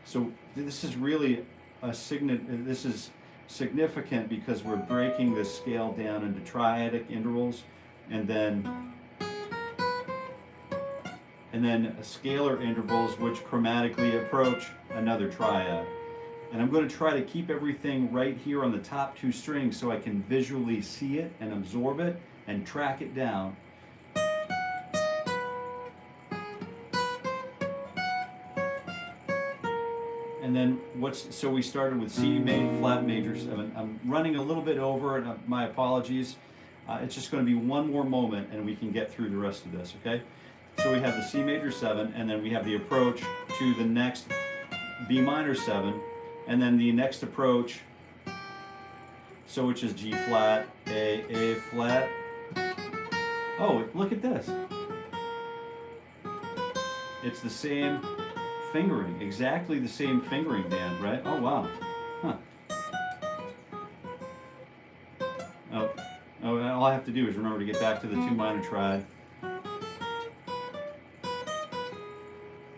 So this is really this is significant because we're breaking the scale down into triadic intervals, and then scalar intervals which chromatically approach another triad. And I'm going to try to keep everything right here on the top 2 strings so I can visually see it and absorb it and track it down. And then so we started with C flat major 7. I'm running a little bit over, and my apologies. It's just going to be one more moment and we can get through the rest of this, okay? So we have the C major 7, and then we have the approach to the next B minor 7, and then the next approach, so which is G flat, A flat. Oh, look at this. It's the same fingering, exactly the same fingering, Dan, right? Oh, wow. Huh. Oh, all I have to do is remember to get back to the 2 minor triad.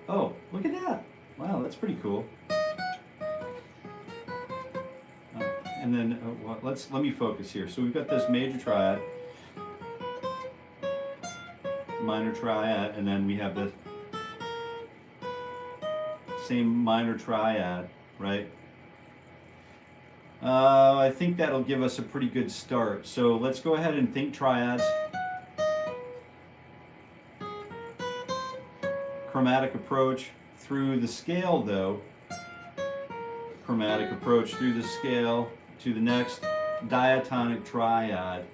Oh, look at that. Wow, that's pretty cool. And then let me focus here. So we've got this major triad, minor triad, and then we have the same minor triad, right? I think that'll give us a pretty good start. So let's go ahead and think triads. Chromatic approach through the scale, though. Chromatic approach through the scale to the next diatonic triad,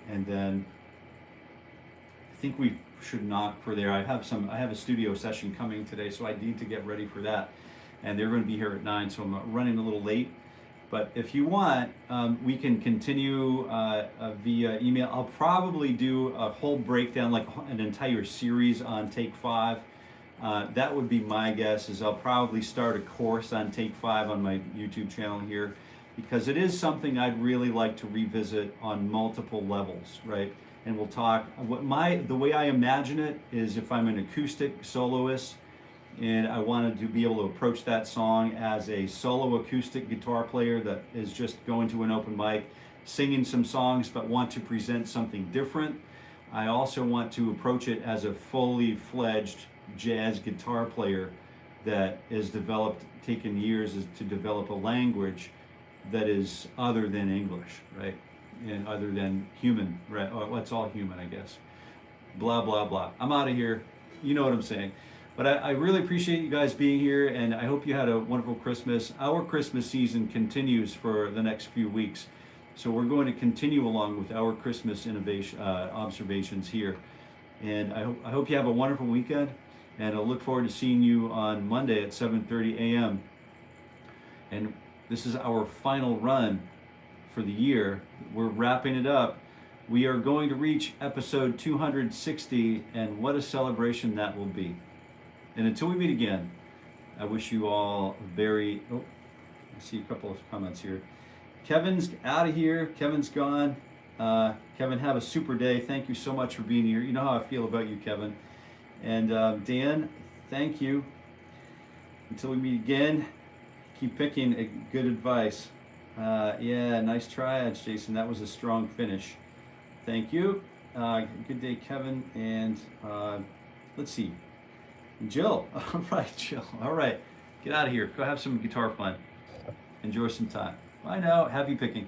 and then I think we should knock for there. I have a studio session coming today, so I need to get ready for that, and they're going to be here at 9, so I'm running a little late. But if you want, we can continue via email. I'll probably do a whole breakdown, like an entire series on Take 5. That would be my guess, is I'll probably start a course on Take 5 on my YouTube channel here, because it is something I'd really like to revisit on multiple levels, right? And we'll talk, the way I imagine it is if I'm an acoustic soloist, and I wanted to be able to approach that song as a solo acoustic guitar player that is just going to an open mic, singing some songs, but want to present something different. I also want to approach it as a fully fledged jazz guitar player that has taken years to develop a language that is other than English, right? And other than human, right? Oh, it's all human, I guess. Blah, blah, blah. I'm out of here. You know what I'm saying. But I really appreciate you guys being here, and I hope you had a wonderful Christmas. Our Christmas season continues for the next few weeks, so we're going to continue along with our Christmas observations here. And I hope you have a wonderful weekend, and I look forward to seeing you on Monday at 7:30 a.m. And this is our final run for the year. We're wrapping it up. We are going to reach episode 260, and what a celebration that will be. And until we meet again, I wish you all I see a couple of comments here. Kevin's out of here. Kevin's gone. Kevin, have a super day. Thank you so much for being here. You know how I feel about you, Kevin. And Dan, thank you. Until we meet again, keep picking good advice. Yeah, nice triads, Jason. That was a strong finish. Thank you. Good day, Kevin. And let's see. Jill. All right, Jill. All right. Get out of here. Go have some guitar fun. Enjoy some time. Bye now. Happy picking.